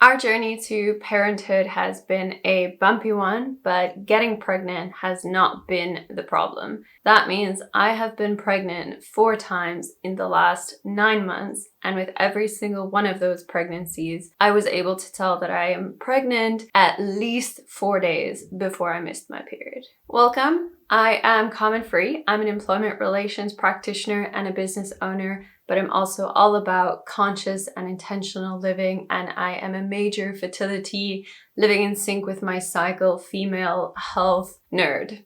Our journey to parenthood has been a bumpy one, but getting pregnant has not been the problem. That means I have been pregnant 4 times in the last 9 months, and with every single one of those pregnancies, I was able to tell that I am pregnant at least 4 days before I missed my period. Welcome. I am Common Free. I'm an employment relations practitioner and a business owner, but I'm also all about conscious and intentional living, and I am a major fertility, living in sync with my cycle, female health nerd.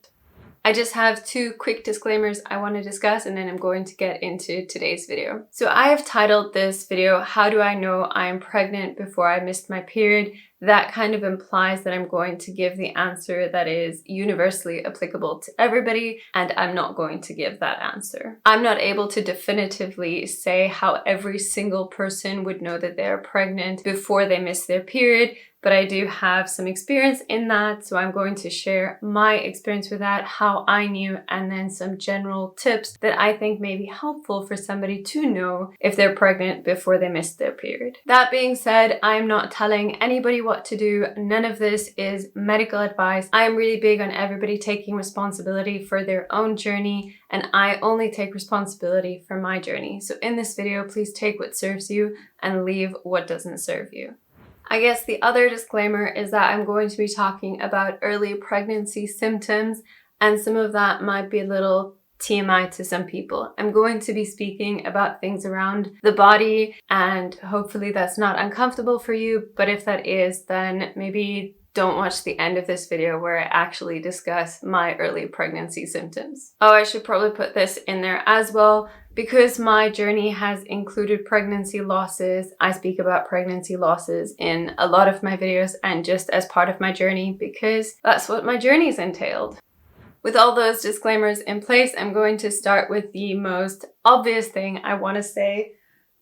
I just have 2 quick disclaimers I want to discuss, and then I'm going to get into today's video. So I have titled this video, How Do I Know I'm Pregnant Before I Missed My Period? That kind of implies that I'm going to give the answer that is universally applicable to everybody, and I'm not going to give that answer. I'm not able to definitively say how every single person would know that they're pregnant before they miss their period, but I do have some experience in that, so I'm going to share my experience with that, how I knew, and then some general tips that I think may be helpful for somebody to know if they're pregnant before they miss their period. That being said, I'm not telling anybody what to do. None of this is medical advice. I am really big on everybody taking responsibility for their own journey, and I only take responsibility for my journey. So in this video, please take what serves you and leave what doesn't serve you. I guess the other disclaimer is that I'm going to be talking about early pregnancy symptoms, and some of that might be a little TMI to some people. I'm going to be speaking about things around the body, and hopefully that's not uncomfortable for you, but if that is, then maybe don't watch the end of this video where I actually discuss my early pregnancy symptoms. Oh, I should probably put this in there as well. Because my journey has included pregnancy losses, I speak about pregnancy losses in a lot of my videos and just as part of my journey because that's what my journey's entailed. With all those disclaimers in place, I'm going to start with the most obvious thing I want to say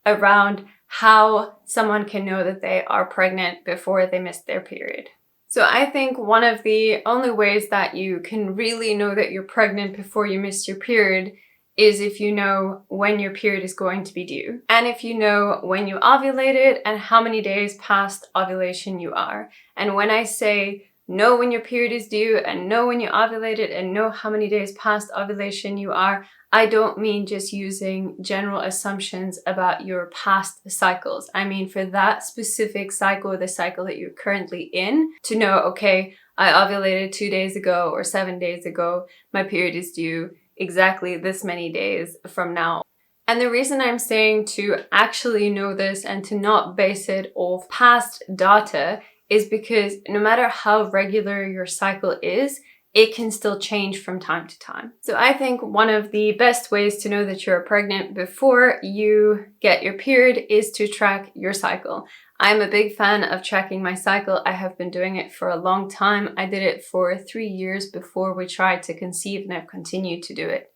around how someone can know that they are pregnant before they miss their period. So I think one of the only ways that you can really know that you're pregnant before you miss your period is if you know when your period is going to be due. And if you know when you ovulated and how many days past ovulation you are. And when I say know when your period is due and know when you ovulated and know how many days past ovulation you are, I don't mean just using general assumptions about your past cycles. I mean for that specific cycle, the cycle that you're currently in, to know, okay, I ovulated 2 days ago or 7 days ago, my period is due exactly this many days from now. And the reason I'm saying to actually know this and to not base it off past data is because no matter how regular your cycle is, it can still change from time to time. So I think one of the best ways to know that you're pregnant before you get your period is to track your cycle. I'm a big fan of tracking my cycle. I have been doing it for a long time. I did it for 3 years before we tried to conceive, and I've continued to do it.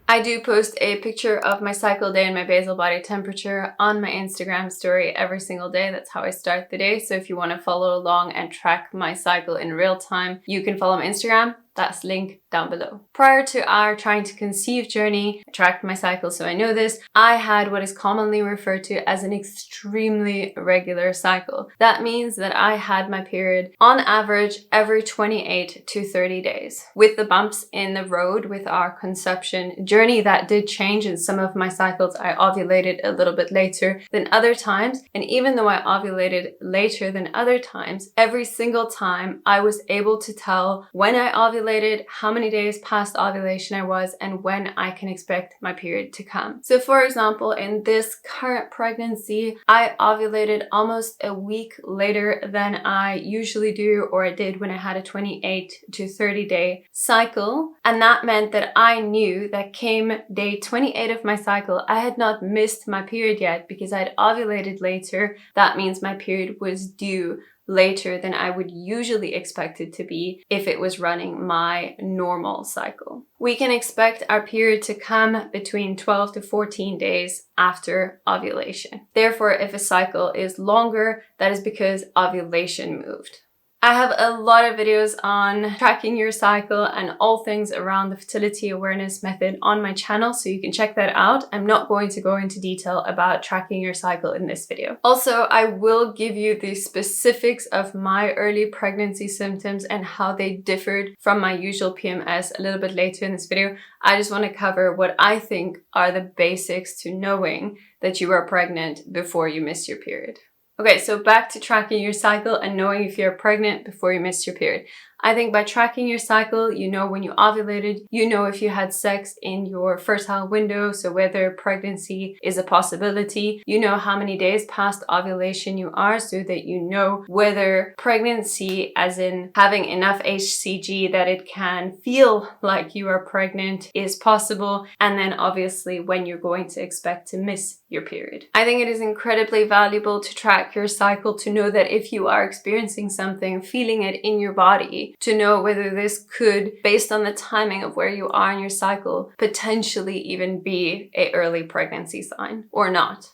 I do post a picture of my cycle day and my basal body temperature on my Instagram story every single day. That's how I start the day. So if you want to follow along and track my cycle in real time, you can follow my Instagram. That's linked down below. Prior to our trying to conceive journey, I tracked my cycle, so I know this. I had what is commonly referred to as an extremely regular cycle. That means that I had my period on average every 28 to 30 days. With the bumps in the road with our conception journey, that did change. In some of my cycles, I ovulated a little bit later than other times. And even though I ovulated later than other times, every single time I was able to tell when I ovulated, how many days past ovulation I was, and when I can expect my period to come. So for example, in this current pregnancy, I ovulated almost a week later than I usually do, or I did when I had a 28 to 30 day cycle. And that meant that I knew that came day 28 of my cycle, I had not missed my period yet because I'd ovulated later. That means my period was due later than I would usually expect it to be if it was running my normal cycle. We can expect our period to come between 12 to 14 days after ovulation. Therefore, if a cycle is longer, that is because ovulation moved. I have a lot of videos on tracking your cycle and all things around the fertility awareness method on my channel, so you can check that out. I'm not going to go into detail about tracking your cycle in this video. Also, I will give you the specifics of my early pregnancy symptoms and how they differed from my usual PMS a little bit later in this video. I just want to cover what I think are the basics to knowing that you are pregnant before you miss your period. Okay, so back to tracking your cycle and knowing if you're pregnant before you missed your period. I think by tracking your cycle, you know when you ovulated, you know if you had sex in your fertile window, so whether pregnancy is a possibility, you know how many days past ovulation you are, so that you know whether pregnancy, as in having enough HCG that it can feel like you are pregnant, is possible, and then obviously when you're going to expect to miss your period. I think it is incredibly valuable to track your cycle, to know that if you are experiencing something, feeling it in your body, to know whether this could, based on the timing of where you are in your cycle, potentially even be an early pregnancy sign or not.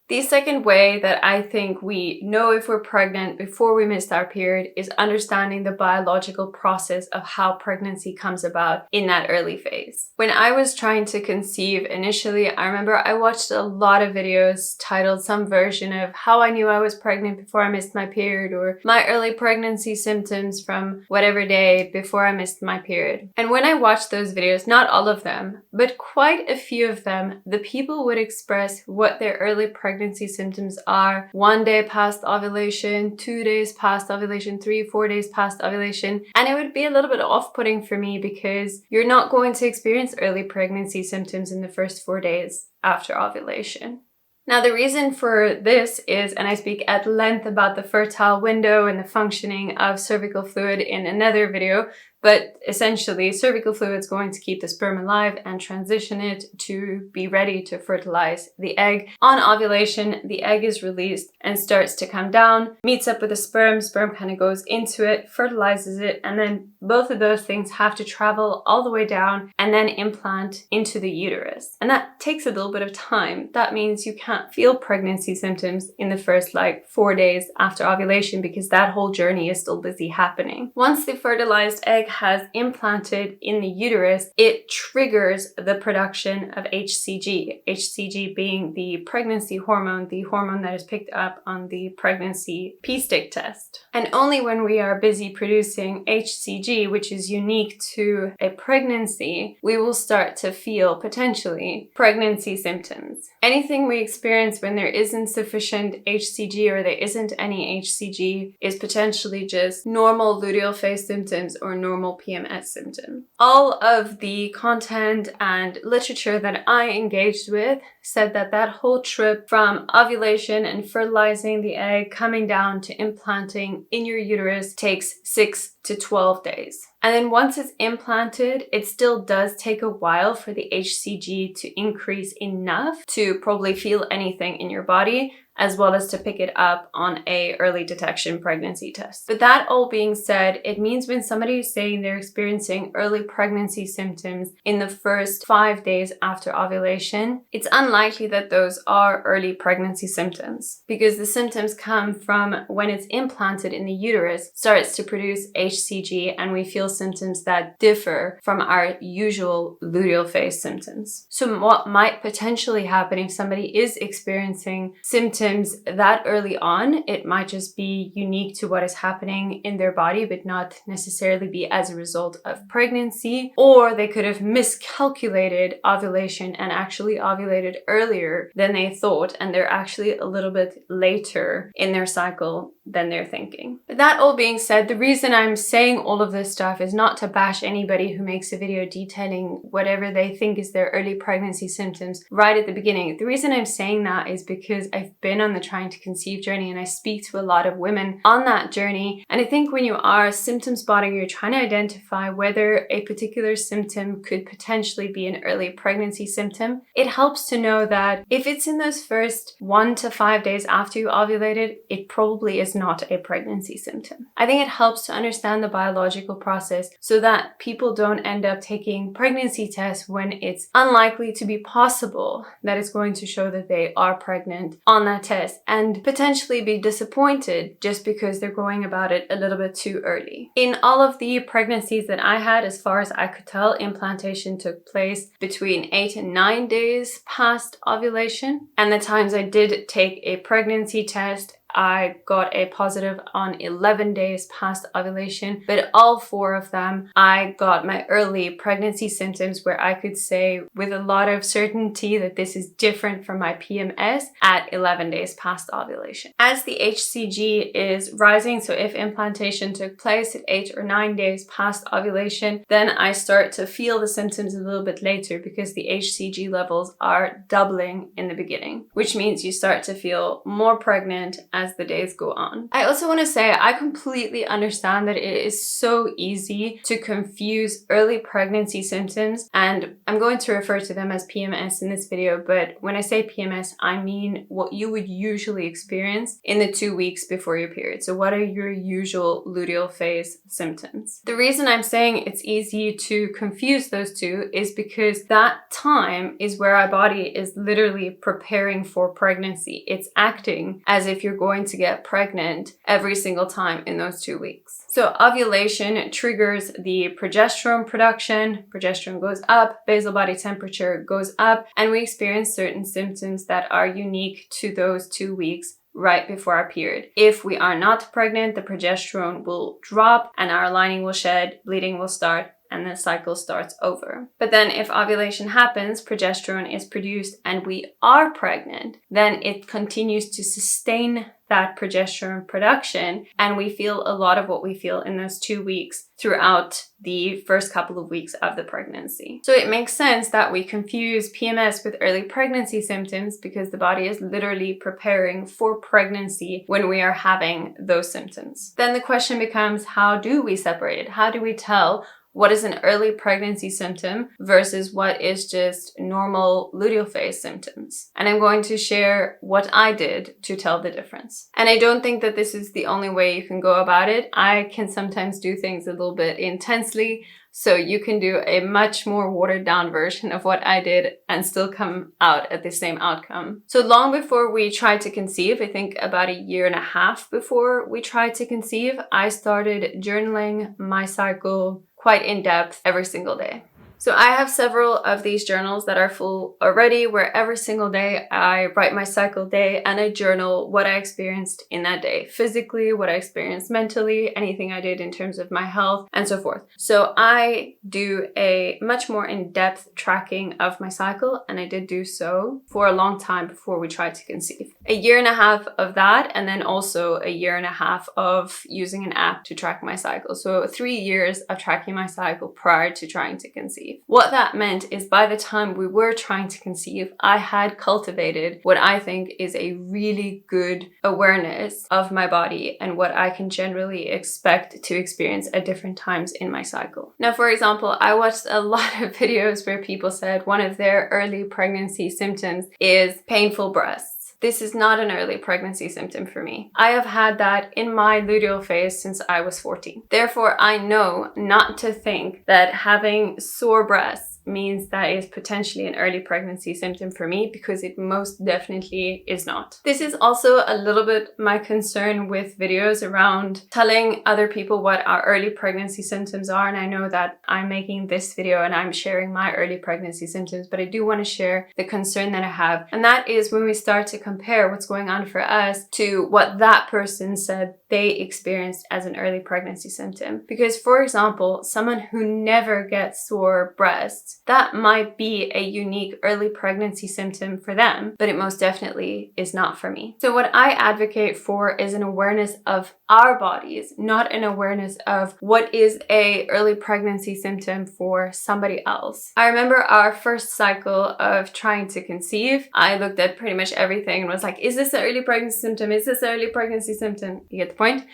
The second way that I think we know if we're pregnant before we missed our period is understanding the biological process of how pregnancy comes about in that early phase. When I was trying to conceive initially, I remember I watched a lot of videos titled some version of how I knew I was pregnant before I missed my period, or my early pregnancy symptoms from whatever day before I missed my period. And when I watched those videos, not all of them, but quite a few of them, the people would express what their early pregnancy symptoms are 1 day past ovulation, 2 days past ovulation, 3-4 days past ovulation. And it would be a little bit off-putting for me because you're not going to experience early pregnancy symptoms in the first 4 days after ovulation. Now, the reason for this is, and I speak at length about the fertile window and the functioning of cervical fluid in another video, but essentially cervical fluid is going to keep the sperm alive and transition it to be ready to fertilize the egg. On ovulation, the egg is released and starts to come down, meets up with the sperm kind of goes into it, fertilizes it, and then both of those things have to travel all the way down and then implant into the uterus. And that takes a little bit of time. That means you can't feel pregnancy symptoms in the first 4 days after ovulation because that whole journey is still busy happening. Once the fertilized egg has implanted in the uterus, it triggers the production of HCG. HCG being the pregnancy hormone, the hormone that is picked up on the pregnancy pee-stick test. And only when we are busy producing HCG, which is unique to a pregnancy, we will start to feel potentially pregnancy symptoms. Anything we experience when there isn't sufficient HCG or there isn't any HCG is potentially just normal luteal phase symptoms or normal PMS symptom. All of the content and literature that I engaged with said that that whole trip from ovulation and fertilizing the egg coming down to implanting in your uterus takes 6 to 12 days. And then once it's implanted, it still does take a while for the HCG to increase enough to probably feel anything in your body, as well as to pick it up on a early detection pregnancy test. But that all being said, it means when somebody is saying they're experiencing early pregnancy symptoms in the first 5 days after ovulation, it's unlikely that those are early pregnancy symptoms, because the symptoms come from when it's implanted in the uterus, starts to produce HCG, and we feel symptoms that differ from our usual luteal phase symptoms. So what might potentially happen if somebody is experiencing symptoms that early on, it might just be unique to what is happening in their body, but not necessarily be as a result of pregnancy, or they could have miscalculated ovulation and actually ovulated earlier than they thought, and they're actually a little bit later in their cycle than they're thinking. But that all being said, the reason I'm saying all of this stuff is not to bash anybody who makes a video detailing whatever they think is their early pregnancy symptoms right at the beginning. The reason I'm saying that is because I've been on the trying to conceive journey and I speak to a lot of women on that journey. And I think when you are symptom spotting, you're trying to identify whether a particular symptom could potentially be an early pregnancy symptom. It helps to know that if it's in those first 1 to 5 days after you ovulated, it probably is is not a pregnancy symptom. I think it helps to understand the biological process so that people don't end up taking pregnancy tests when it's unlikely to be possible that it's going to show that they are pregnant on that test, and potentially be disappointed just because they're going about it a little bit too early. In all of the pregnancies that I had, as far as I could tell, implantation took place between 8 and 9 days past ovulation. And the times I did take a pregnancy test, I got a positive on 11 days past ovulation, but all 4 of them, I got my early pregnancy symptoms where I could say with a lot of certainty that this is different from my PMS at 11 days past ovulation. As the HCG is rising, so if implantation took place at 8 or 9 days past ovulation, then I start to feel the symptoms a little bit later because the HCG levels are doubling in the beginning, which means you start to feel more pregnant as the days go on. I also want to say I completely understand that it is so easy to confuse early pregnancy symptoms, and I'm going to refer to them as PMS in this video, but when I say PMS, I mean what you would usually experience in the 2 weeks before your period. So what are your usual luteal phase symptoms? The reason I'm saying it's easy to confuse those two is because that time is where our body is literally preparing for pregnancy. It's acting as if you're going to get pregnant every single time in those 2 weeks. So ovulation triggers the progesterone production, progesterone goes up, basal body temperature goes up, and we experience certain symptoms that are unique to those 2 weeks right before our period. If we are not pregnant, the progesterone will drop and our lining will shed, bleeding will start, and the cycle starts over. But then if ovulation happens, progesterone is produced, and we are pregnant, then it continues to sustain that progesterone production, and we feel a lot of what we feel in those 2 weeks throughout the first couple of weeks of the pregnancy. So it makes sense that we confuse PMS with early pregnancy symptoms because the body is literally preparing for pregnancy when we are having those symptoms. Then the question becomes, how do we separate it? How do we tell what is an early pregnancy symptom versus what is just normal luteal phase symptoms? And I'm going to share what I did to tell the difference. And I don't think that this is the only way you can go about it. I can sometimes do things a little bit intensely, so you can do a much more watered down version of what I did and still come out at the same outcome. So long before we tried to conceive, I think about 1.5 years before we tried to conceive, I started journaling my cycle quite in depth every single day. So I have several of these journals that are full already, where every single day I write my cycle day and I journal what I experienced in that day, physically, what I experienced mentally, anything I did in terms of my health, and so forth. So I do a much more in-depth tracking of my cycle, and I did do so for a long time before we tried to conceive. 1.5 years of that, and then also 1.5 years of using an app to track my cycle. So 3 years of tracking my cycle prior to trying to conceive. What that meant is by the time we were trying to conceive, I had cultivated what I think is a really good awareness of my body and what I can generally expect to experience at different times in my cycle. Now, for example, I watched a lot of videos where people said one of their early pregnancy symptoms is painful breasts. This is not an early pregnancy symptom for me. I have had that in my luteal phase since I was 14. Therefore, I know not to think that having sore breasts means that is potentially an early pregnancy symptom for me, because it most definitely is not. This is also a little bit my concern with videos around telling other people what our early pregnancy symptoms are. And I know that I'm making this video and I'm sharing my early pregnancy symptoms, but I do want to share the concern that I have. And that is when we start to compare what's going on for us to what that person said they experienced as an early pregnancy symptom. Because, for example, someone who never gets sore breasts, that might be a unique early pregnancy symptom for them, but it most definitely is not for me. So what I advocate for is an awareness of our bodies, not an awareness of what is a early pregnancy symptom for somebody else. I remember our first cycle of trying to conceive. I looked at pretty much everything and was like, is this an early pregnancy symptom? Is this an early pregnancy symptom? You get the point?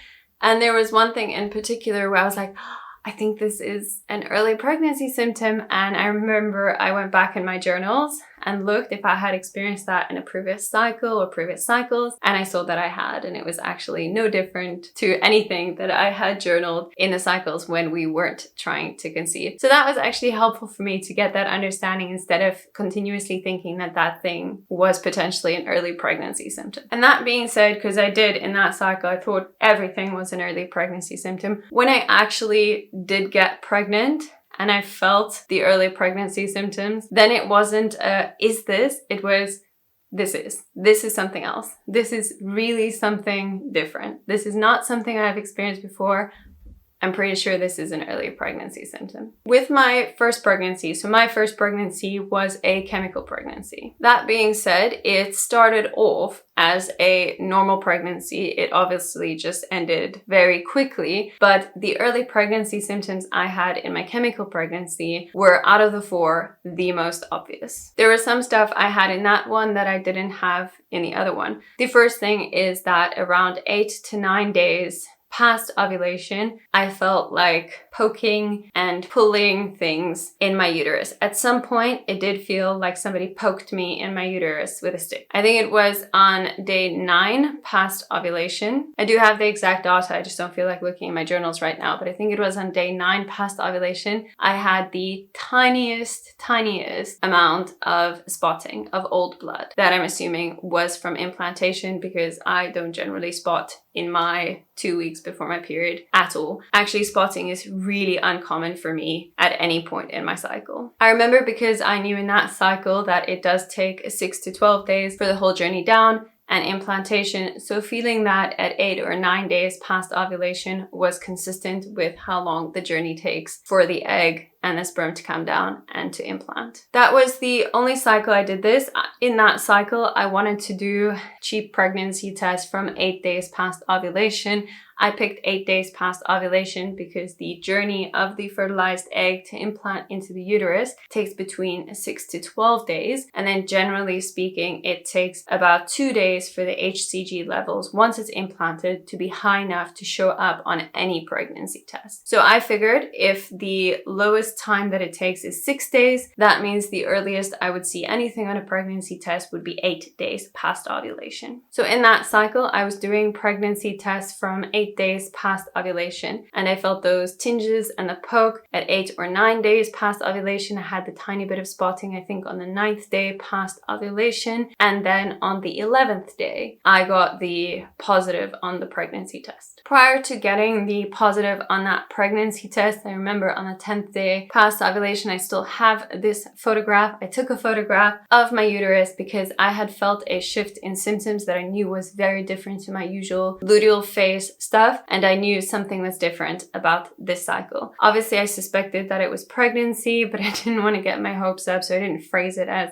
And there was one thing in particular where I was like, I think this is an early pregnancy symptom. And I remember I went back in my journals and looked if I had experienced that in a previous cycle or previous cycles, and I saw that I had, and it was actually no different to anything that I had journaled in the cycles when we weren't trying to conceive. So that was actually helpful for me to get that understanding instead of continuously thinking that that thing was potentially an early pregnancy symptom. And that being said, because I did in that cycle, I thought everything was an early pregnancy symptom. When I actually did get pregnant and I felt the early pregnancy symptoms, then it wasn't is this? It was this is something else. This is really something different. This is not something I've experienced before. I'm pretty sure this is an early pregnancy symptom. With my first pregnancy, so my first pregnancy was a chemical pregnancy. That being said, it started off as a normal pregnancy. It obviously just ended very quickly, but the early pregnancy symptoms I had in my chemical pregnancy were, out of the four, the most obvious. There was some stuff I had in that one that I didn't have in the other one. The first thing is that around 8 to 9 days past ovulation, I felt like poking and pulling things in my uterus. At some point, it did feel like somebody poked me in my uterus with a stick. I think it was on day 9 past ovulation. I do have the exact data, I just don't feel like looking in my journals right now, but I think it was on day 9 past ovulation. I had the tiniest amount of spotting of old blood that I'm assuming was from implantation, because I don't generally spot in my 2 weeks before my period at all. Actually, spotting is really uncommon for me at any point in my cycle. I remember, because I knew in that cycle that it does take 6 to 12 days for the whole journey down and implantation, so feeling that at 8 or 9 days past ovulation was consistent with how long the journey takes for the egg and the sperm to come down and to implant. That was the only cycle I did this. In that cycle, I wanted to do cheap pregnancy test from 8 days past ovulation. I picked 8 days past ovulation because the journey of the fertilized egg to implant into the uterus takes between 6 to 12 days. And then generally speaking, it takes about 2 days for the HCG levels, once it's implanted, to be high enough to show up on any pregnancy test. So I figured if the lowest time that it takes is 6 days, that means the earliest I would see anything on a pregnancy test would be 8 days past ovulation. So in that cycle, I was doing pregnancy tests from 8 days past ovulation, and I felt those tinges and the poke at 8 or 9 days past ovulation. I had the tiny bit of spotting, I think, on the 9th day past ovulation, and then on the 11th day, I got the positive on the pregnancy test. Prior to getting the positive on that pregnancy test, I remember on the 10th day past ovulation, I still have this photograph. I took a photograph of my uterus because I had felt a shift in symptoms that I knew was very different to my usual luteal phase stuff, and I knew something was different about this cycle. Obviously, I suspected that it was pregnancy, but I didn't want to get my hopes up, so I didn't phrase it as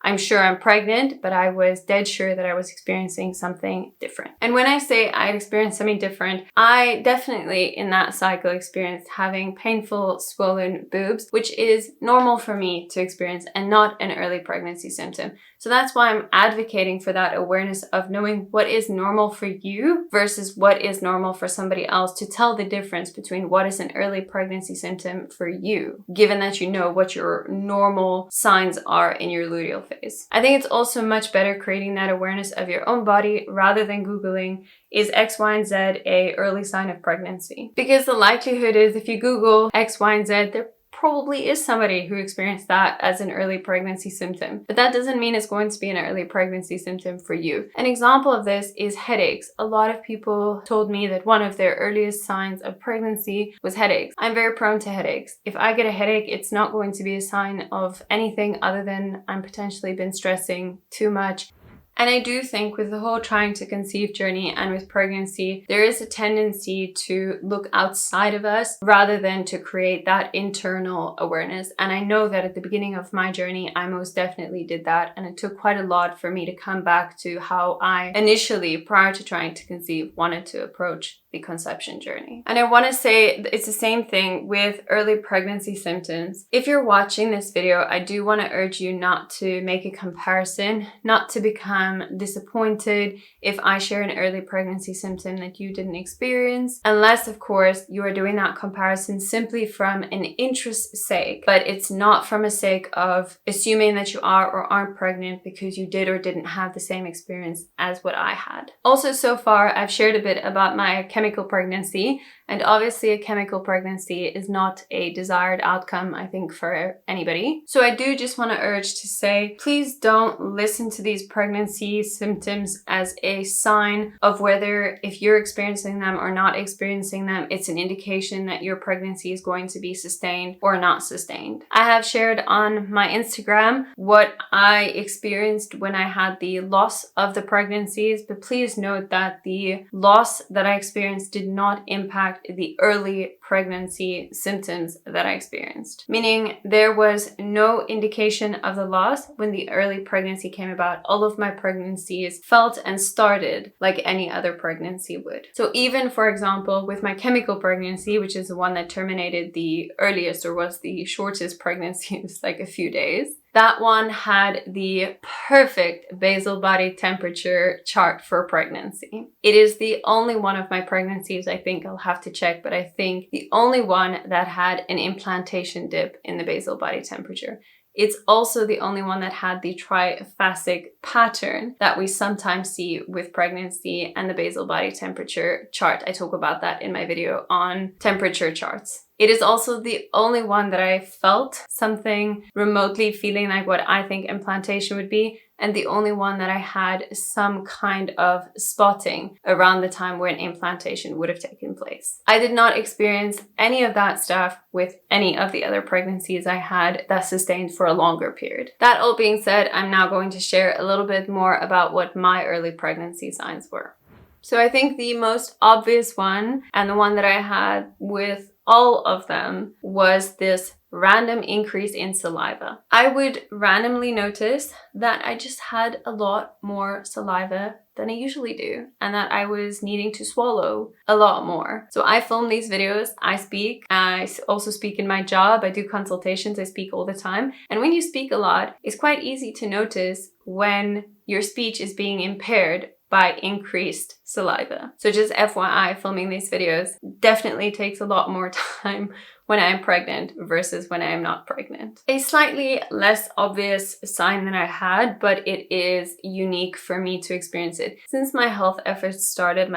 I'm sure I'm pregnant, but I was dead sure that I was experiencing something different. And when I say I had experienced something different, I definitely in that cycle experienced having painful swollen boobs, which is normal for me to experience and not an early pregnancy symptom. So that's why I'm advocating for that awareness of knowing what is normal for you versus what is normal for somebody else, to tell the difference between what is an early pregnancy symptom for you, given that you know what your normal signs are in your luteal phase. I think it's also much better creating that awareness of your own body rather than Googling, is X, Y, and Z a early sign of pregnancy? Because the likelihood is if you Google X, Y, and Z, there probably is somebody who experienced that as an early pregnancy symptom. But that doesn't mean it's going to be an early pregnancy symptom for you. An example of this is headaches. A lot of people told me that one of their earliest signs of pregnancy was headaches. I'm very prone to headaches. If I get a headache, it's not going to be a sign of anything other than I'm potentially been stressing too much. And I do think with the whole trying to conceive journey and with pregnancy, there is a tendency to look outside of us rather than to create that internal awareness. And I know that at the beginning of my journey, I most definitely did that. And it took quite a lot for me to come back to how I initially, prior to trying to conceive, wanted to approach the conception journey. And I want to say it's the same thing with early pregnancy symptoms. If you're watching this video, I do want to urge you not to make a comparison, not to become disappointed if I share an early pregnancy symptom that you didn't experience, unless of course you are doing that comparison simply from an interest's sake, but it's not from a sake of assuming that you are or aren't pregnant because you did or didn't have the same experience as what I had. Also, so far I've shared a bit about my chemical pregnancy, and obviously a chemical pregnancy is not a desired outcome, I think, for anybody. So I do just want to urge to say, please don't listen to these pregnancy symptoms as a sign of whether if you're experiencing them or not experiencing them, it's an indication that your pregnancy is going to be sustained or not sustained. I have shared on my Instagram what I experienced when I had the loss of the pregnancies, but please note that the loss that I experienced did not impact the early pregnancy symptoms that I experienced. Meaning there was no indication of the loss when the early pregnancy came about. All of my pregnancies felt and started like any other pregnancy would. So even, for example, with my chemical pregnancy, which is the one that terminated the earliest or was the shortest pregnancy, it was like a few days. That one had the perfect basal body temperature chart for pregnancy. It is the only one of my pregnancies, I think I'll have to check, but I think the only one that had an implantation dip in the basal body temperature. It's also the only one that had the triphasic pattern that we sometimes see with pregnancy and the basal body temperature chart. I talk about that in my video on temperature charts. It is also the only one that I felt something remotely feeling like what I think implantation would be, and the only one that I had some kind of spotting around the time when implantation would have taken place. I did not experience any of that stuff with any of the other pregnancies I had that sustained for a longer period. That all being said, I'm now going to share a little bit more about what my early pregnancy signs were. So I think the most obvious one, and the one that I had with all of them, was this random increase in saliva. I would randomly notice that I just had a lot more saliva than I usually do, and that I was needing to swallow a lot more. So I film these videos, I speak, I also speak in my job, I do consultations, I speak all the time. And when you speak a lot, it's quite easy to notice when your speech is being impaired by increased saliva. So just FYI, filming these videos definitely takes a lot more time when I'm pregnant versus when I am not pregnant. A slightly less obvious sign than I had, but it is unique for me to experience it. Since my health efforts started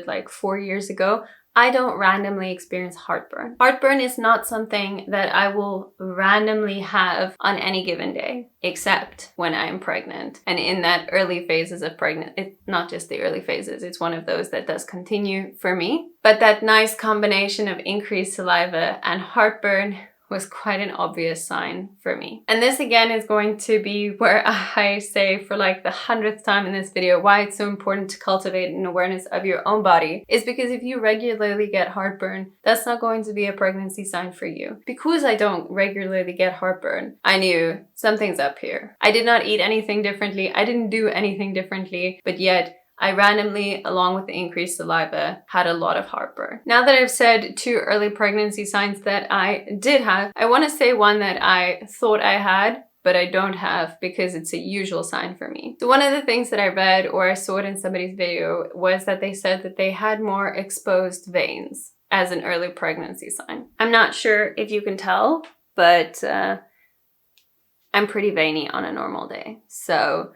like 4 years ago, I don't randomly experience heartburn. Heartburn is not something that I will randomly have on any given day, except when I'm pregnant. And in that early phases of pregnancy, it's not just the early phases, it's one of those that does continue for me. But that nice combination of increased saliva and heartburn was quite an obvious sign for me. And this again is going to be where I say for like the 100th time in this video why it's so important to cultivate an awareness of your own body, is because if you regularly get heartburn, that's not going to be a pregnancy sign for you. Because I don't regularly get heartburn, I knew something's up here. I did not eat anything differently, I didn't do anything differently, but yet I randomly, along with the increased saliva, had a lot of heartburn. Now that I've said 2 early pregnancy signs that I did have, I want to say one that I thought I had, but I don't have because it's a usual sign for me. So one of the things that I read or I saw it in somebody's video was that they said that they had more exposed veins as an early pregnancy sign. I'm not sure if you can tell, but I'm pretty veiny on a normal day. So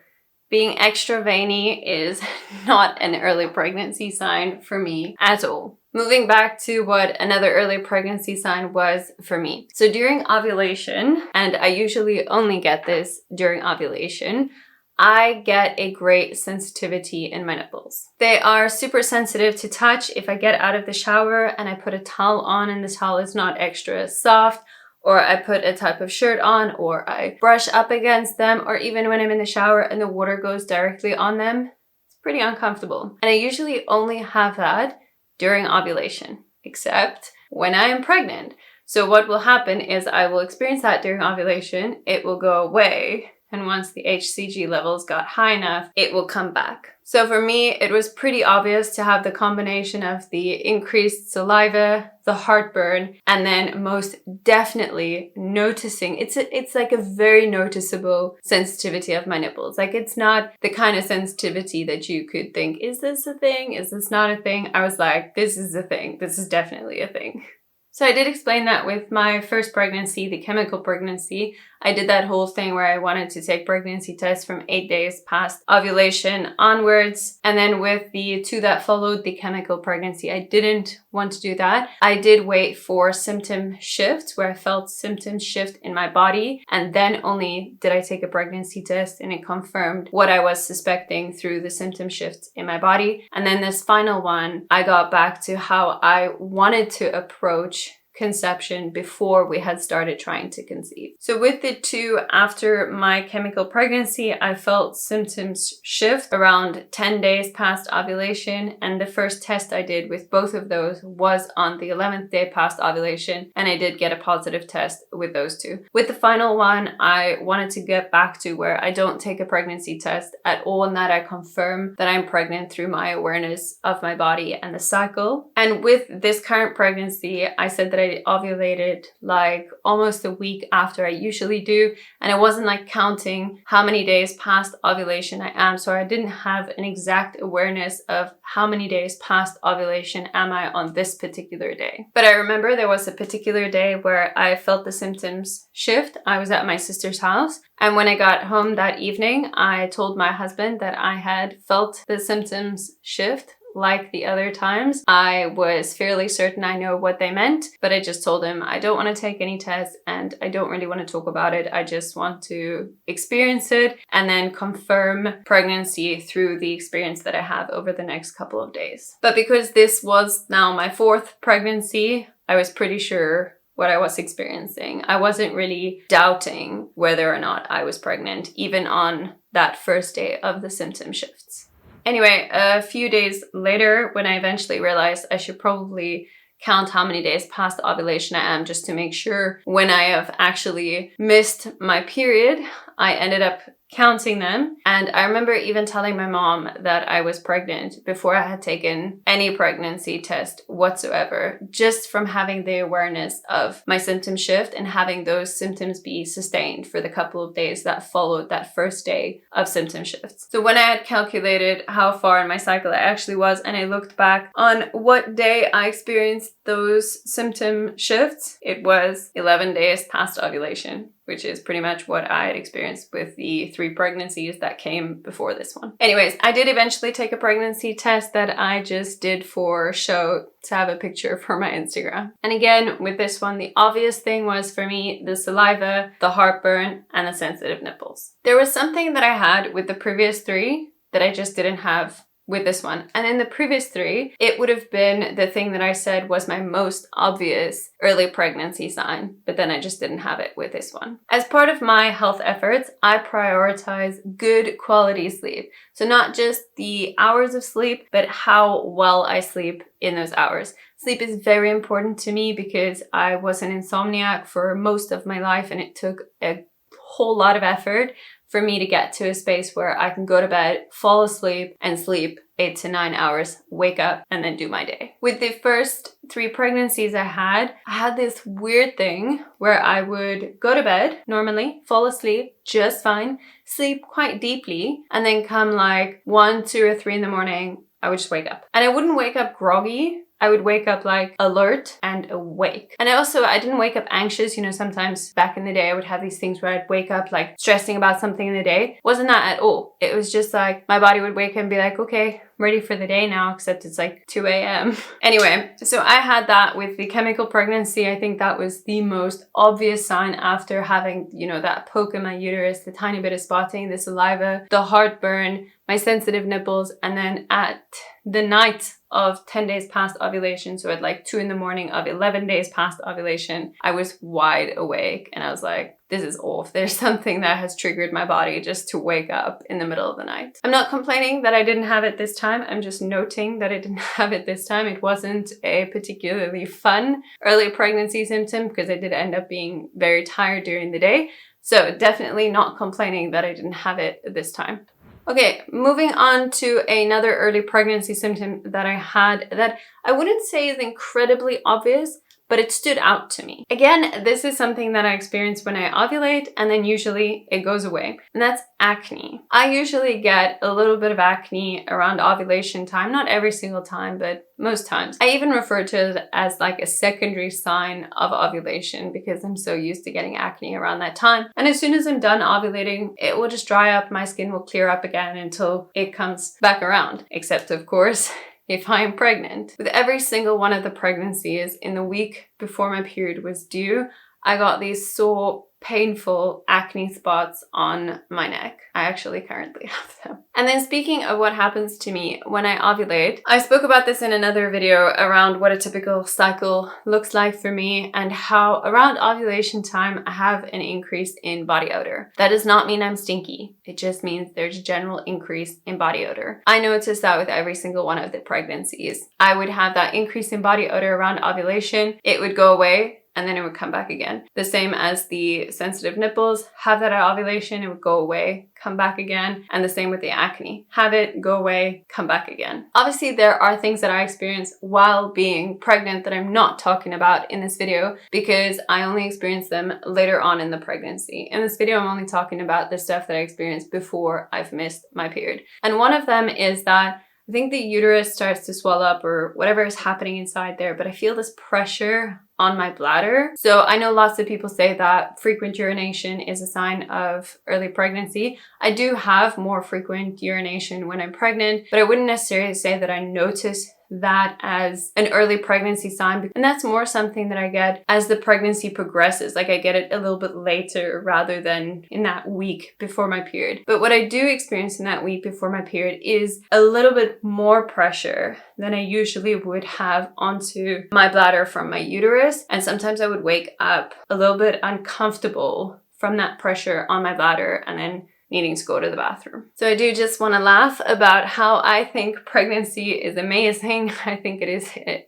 being extra veiny is not an early pregnancy sign for me at all. Moving back to what another early pregnancy sign was for me. So during ovulation, and I usually only get this during ovulation, I get a great sensitivity in my nipples. They are super sensitive to touch. If I get out of the shower and I put a towel on and the towel is not extra soft, or I put a type of shirt on, or I brush up against them, or even when I'm in the shower and the water goes directly on them, it's pretty uncomfortable. And I usually only have that during ovulation, except when I am pregnant. So what will happen is I will experience that during ovulation, it will go away, and once the HCG levels got high enough, it will come back. So for me, it was pretty obvious to have the combination of the increased saliva, the heartburn, and then most definitely noticing, it's like a very noticeable sensitivity of my nipples. Like, it's not the kind of sensitivity that you could think, is this a thing? Is this not a thing? I was like, this is a thing. This is definitely a thing. So I did explain that with my first pregnancy, the chemical pregnancy. I did that whole thing where I wanted to take pregnancy tests from 8 days past ovulation onwards. And then with the 2 that followed, the chemical pregnancy, I didn't want to do that. I did wait for symptom shifts where I felt symptoms shift in my body. And then only did I take a pregnancy test, and it confirmed what I was suspecting through the symptom shifts in my body. And then this final one, I got back to how I wanted to approach conception before we had started trying to conceive. So with the 2 after my chemical pregnancy, I felt symptoms shift around 10 days past ovulation, and the first test I did with both of those was on the 11th day past ovulation, and I did get a positive test with those 2. With the final one, I wanted to get back to where I don't take a pregnancy test at all, and that I confirm that I'm pregnant through my awareness of my body and the cycle. And with this current pregnancy, I said that I ovulated like almost a week after I usually do, and I wasn't like counting how many days past ovulation I am, so I didn't have an exact awareness of how many days past ovulation am I on this particular day. But I remember there was a particular day where I felt the symptoms shift. I was at my sister's house, and when I got home that evening, I told my husband that I had felt the symptoms shift. Like the other times, I was fairly certain I know what they meant, but I just told him I don't want to take any tests and I don't really want to talk about it. I just want to experience it and then confirm pregnancy through the experience that I have over the next couple of days. But because this was now my 4th pregnancy, I was pretty sure what I was experiencing. I wasn't really doubting whether or not I was pregnant, even on that first day of the symptom shifts. Anyway, a few days later, when I eventually realized I should probably count how many days past ovulation I am just to make sure when I have actually missed my period, I ended up counting them. And I remember even telling my mom that I was pregnant before I had taken any pregnancy test whatsoever, just from having the awareness of my symptom shift and having those symptoms be sustained for the couple of days that followed that first day of symptom shifts. So when I had calculated how far in my cycle I actually was, and I looked back on what day I experienced those symptom shifts, it was 11 days past ovulation, which is pretty much what I had experienced with the 3 pregnancies that came before this one. Anyways, I did eventually take a pregnancy test that I just did for show to have a picture for my Instagram. And again, with this one, the obvious thing was for me the saliva, the heartburn, and the sensitive nipples. There was something that I had with the previous 3 that I just didn't have with this one. And in the previous 3, it would have been the thing that I said was my most obvious early pregnancy sign, but then I just didn't have it with this one. As part of my health efforts, I prioritize good quality sleep. So not just the hours of sleep, but how well I sleep in those hours. Sleep is very important to me because I was an insomniac for most of my life, and it took a whole lot of effort for me to get to a space where I can go to bed, fall asleep, and sleep 8 to 9 hours, wake up, and then do my day. With the first 3 pregnancies I had this weird thing where I would go to bed normally, fall asleep just fine, sleep quite deeply, and then come like 1, 2, or 3 in the morning, I would just wake up. And I wouldn't wake up groggy. I would wake up like alert and awake. And I didn't wake up anxious. You know, sometimes back in the day, I would have these things where I'd wake up like stressing about something in the day. Wasn't that at all. It was just like my body would wake up and be like, okay, I'm ready for the day now, except it's like 2 a.m. Anyway, so I had that with the chemical pregnancy. I think that was the most obvious sign after having, you know, that poke in my uterus, the tiny bit of spotting, the saliva, the heartburn, my sensitive nipples, and then at the night of 10 days past ovulation, so at like 2 in the morning of 11 days past ovulation, I was wide awake and I was like, this is off. There's something that has triggered my body just to wake up in the middle of the night. I'm not complaining that I didn't have it this time. I'm just noting that I didn't have it this time. It wasn't a particularly fun early pregnancy symptom because I did end up being very tired during the day. So definitely not complaining that I didn't have it this time. Okay, moving on to another early pregnancy symptom that I had that I wouldn't say is incredibly obvious, but it stood out to me. Again, this is something that I experience when I ovulate, and then usually it goes away, and that's acne. I usually get a little bit of acne around ovulation time, not every single time, but most times. I even refer to it as like a secondary sign of ovulation because I'm so used to getting acne around that time. And as soon as I'm done ovulating, it will just dry up, my skin will clear up again until it comes back around. Except, of course, if I'm pregnant. With every single one of the pregnancies in the week before my period was due, I got these so painful acne spots on my neck. I actually currently have them. And then speaking of what happens to me when I ovulate, I spoke about this in another video around what a typical cycle looks like for me and how around ovulation time I have an increase in body odor. That does not mean I'm stinky. It just means there's a general increase in body odor. I noticed that with every single one of the pregnancies. I would have that increase in body odor around ovulation. It would go away, and then it would come back again. The same as the sensitive nipples, have that at ovulation, it would go away, come back again. And the same with the acne. Have it, go away, come back again. Obviously, there are things that I experienced while being pregnant that I'm not talking about in this video because I only experienced them later on in the pregnancy. In this video, I'm only talking about the stuff that I experienced before I've missed my period. And one of them is that I think the uterus starts to swell up or whatever is happening inside there, but I feel this pressure on my bladder. So I know lots of people say that frequent urination is a sign of early pregnancy. I do have more frequent urination when I'm pregnant, but I wouldn't necessarily say that I notice that as an early pregnancy sign. And that's more something that I get as the pregnancy progresses. Like I get it a little bit later rather than in that week before my period. But what I do experience in that week before my period is a little bit more pressure than I usually would have onto my bladder from my uterus. And sometimes I would wake up a little bit uncomfortable from that pressure on my bladder and then needing to go to the bathroom. So I do just want to laugh about how I think pregnancy is amazing. I think it is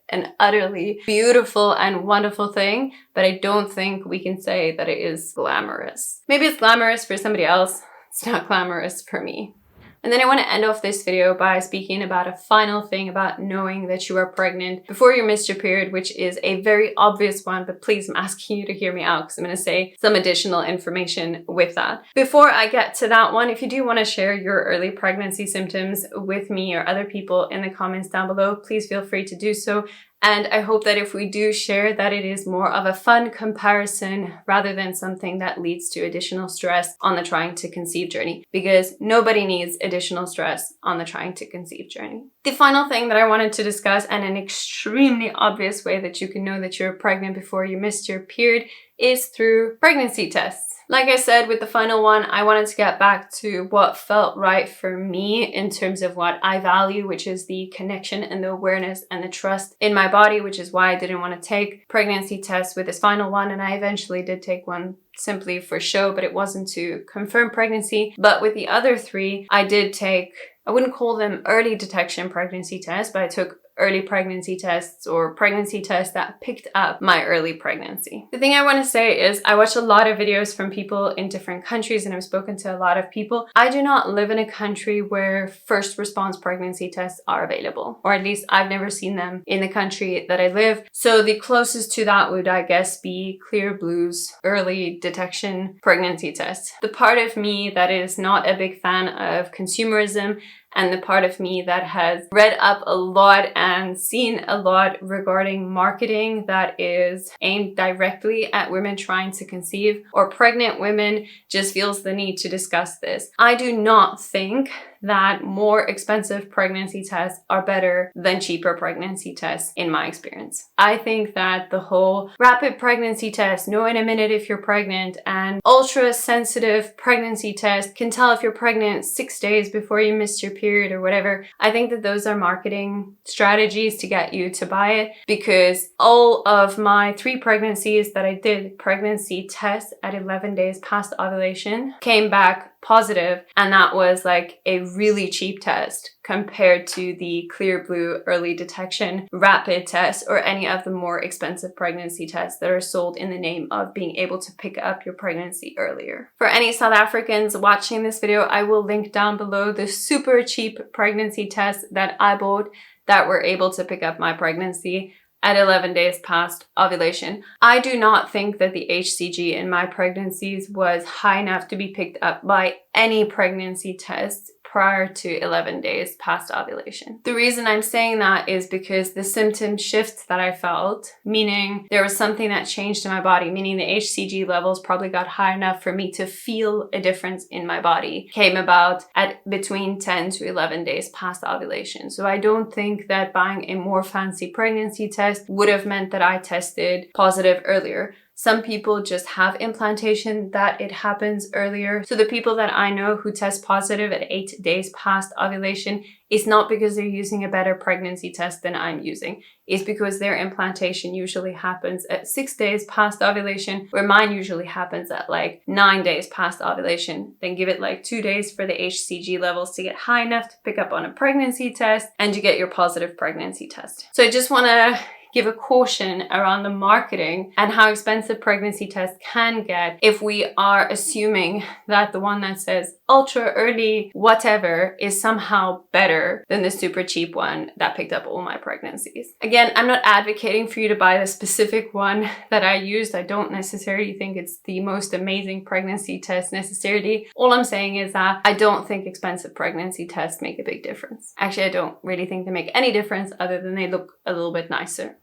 an utterly beautiful and wonderful thing, but I don't think we can say that it is glamorous. Maybe it's glamorous for somebody else. It's not glamorous for me. And then I want to end off this video by speaking about a final thing about knowing that you are pregnant before you missed your period, which is a very obvious one, but please, I'm asking you to hear me out because I'm going to say some additional information with that. Before I get to that one, if you do want to share your early pregnancy symptoms with me or other people in the comments down below, please feel free to do so. And I hope that if we do share that it is more of a fun comparison rather than something that leads to additional stress on the trying to conceive journey, because nobody needs additional stress on the trying to conceive journey. The final thing that I wanted to discuss, and an extremely obvious way that you can know that you're pregnant before you missed your period, is through pregnancy tests. Like I said with the final one, I wanted to get back to what felt right for me in terms of what I value, which is the connection and the awareness and the trust in my body, which is why I didn't want to take pregnancy tests with this final one. And I eventually did take one simply for show, but it wasn't to confirm pregnancy. But with the other three, I did take, I wouldn't call them early detection pregnancy tests, but I took early pregnancy tests or pregnancy tests that picked up my early pregnancy. The thing I want to say is I watch a lot of videos from people in different countries and I've spoken to a lot of people. I do not live in a country where first response pregnancy tests are available, or at least I've never seen them in the country that I live. So the closest to that would, I guess, be Clear Blue's early detection pregnancy test. The part of me that is not a big fan of consumerism and the part of me that has read up a lot and seen a lot regarding marketing that is aimed directly at women trying to conceive or pregnant women just feels the need to discuss this. I do not think that more expensive pregnancy tests are better than cheaper pregnancy tests in my experience. I think that the whole rapid pregnancy test, know in a minute if you're pregnant, and ultra sensitive pregnancy test can tell if you're pregnant 6 days before you missed your period or whatever. I think that those are marketing strategies to get you to buy it, because all of my 3 pregnancies that I did pregnancy tests at 11 days past ovulation came back positive, and that was like a really cheap test compared to the Clear Blue early detection rapid test or any of the more expensive pregnancy tests that are sold in the name of being able to pick up your pregnancy earlier. For any South Africans watching this video, I will link down below the super cheap pregnancy tests that I bought that were able to pick up my pregnancy at 11 days past ovulation. I do not think that the HCG in my pregnancies was high enough to be picked up by any pregnancy tests prior to 11 days past ovulation. The reason I'm saying that is because the symptom shifts that I felt, meaning there was something that changed in my body, meaning the HCG levels probably got high enough for me to feel a difference in my body, came about at between 10 to 11 days past ovulation. So I don't think that buying a more fancy pregnancy test would have meant that I tested positive earlier. Some people just have implantation that it happens earlier. So the people that I know who test positive at 8 days past ovulation, it's not because they're using a better pregnancy test than I'm using. It's because their implantation usually happens at 6 days past ovulation, where mine usually happens at like 9 days past ovulation. Then give it like 2 days for the HCG levels to get high enough to pick up on a pregnancy test and you get your positive pregnancy test. So I just want to give a caution around the marketing and how expensive pregnancy tests can get if we are assuming that the one that says ultra early whatever is somehow better than the super cheap one that picked up all my pregnancies. Again, I'm not advocating for you to buy the specific one that I used. I don't necessarily think it's the most amazing pregnancy test necessarily. All I'm saying is that I don't think expensive pregnancy tests make a big difference. Actually, I don't really think they make any difference other than they look a little bit nicer.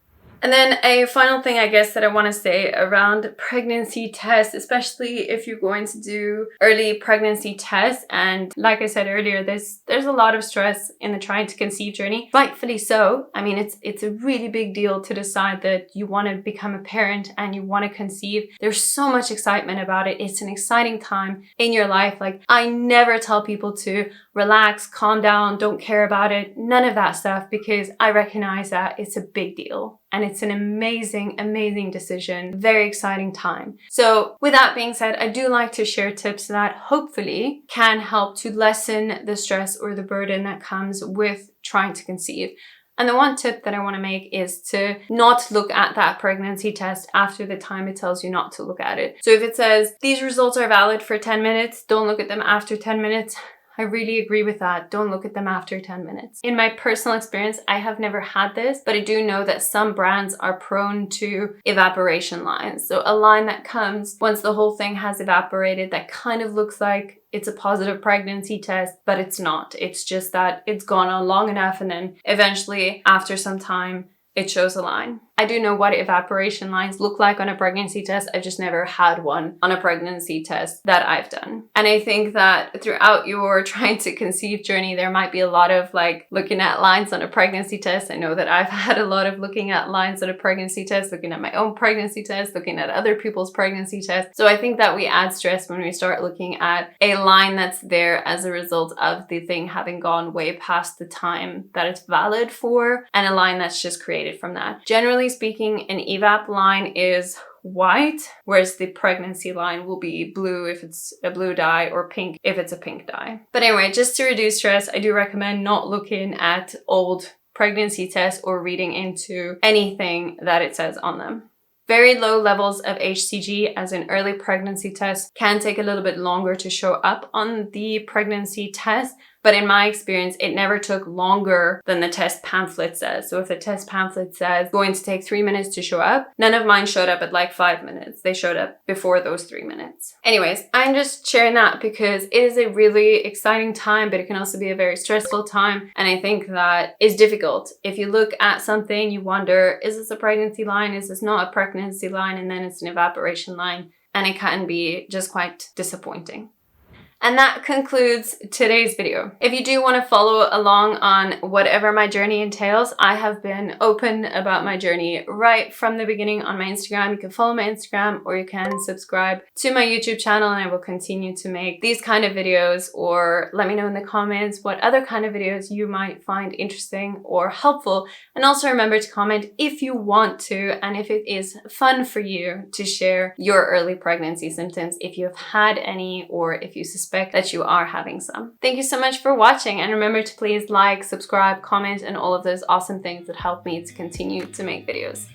And then a final thing I guess that I want to say around pregnancy tests, especially if you're going to do early pregnancy tests. And like I said earlier, there's a lot of stress in the trying to conceive journey, rightfully so. I mean, it's a really big deal to decide that you want to become a parent and you want to conceive. There's so much excitement about it. It's an exciting time in your life. Like, I never tell people to relax, calm down, don't care about it, none of that stuff, because I recognize that it's a big deal. And it's an amazing, amazing decision. Very exciting time. So with that being said, I do like to share tips that hopefully can help to lessen the stress or the burden that comes with trying to conceive. And the one tip that I want to make is to not look at that pregnancy test after the time it tells you not to look at it. So if it says these results are valid for 10 minutes, don't look at them after 10 minutes. I really agree with that. Don't look at them after 10 minutes. In my personal experience, I have never had this, but I do know that some brands are prone to evaporation lines. So a line that comes once the whole thing has evaporated that kind of looks like it's a positive pregnancy test, but it's not. It's just that it's gone on long enough and then eventually after some time, it shows a line. I do know what evaporation lines look like on a pregnancy test. I've just never had one on a pregnancy test that I've done. And I think that throughout your trying to conceive journey, there might be a lot of like looking at lines on a pregnancy test. I know that I've had a lot of looking at lines on a pregnancy test, looking at my own pregnancy test, looking at other people's pregnancy tests. So I think that we add stress when we start looking at a line that's there as a result of the thing having gone way past the time that it's valid for, and a line that's just created from that. Generally speaking, an evap line is white, whereas the pregnancy line will be blue if it's a blue dye or pink if it's a pink dye. But anyway, just to reduce stress, I do recommend not looking at old pregnancy tests or reading into anything that it says on them. Very low levels of HCG, as in early pregnancy tests, can take a little bit longer to show up on the pregnancy test. But in my experience, it never took longer than the test pamphlet says. So if the test pamphlet says going to take 3 minutes to show up, none of mine showed up at like 5 minutes. They showed up before those 3 minutes. Anyways, I'm just sharing that because it is a really exciting time, but it can also be a very stressful time. And I think that is difficult. If you look at something, you wonder, is this a pregnancy line? Is this not a pregnancy line? And then it's an evaporation line. And it can be just quite disappointing. And that concludes today's video. If you do want to follow along on whatever my journey entails, I have been open about my journey right from the beginning on my Instagram. You can follow my Instagram or you can subscribe to my YouTube channel, and I will continue to make these kind of videos, or let me know in the comments what other kind of videos you might find interesting or helpful. And also remember to comment if you want to, and if it is fun for you to share your early pregnancy symptoms, if you have had any, or if you suspect suspect that you are having some. Thank you so much for watching, and remember to please like, subscribe, comment, and all of those awesome things that help me to continue to make videos.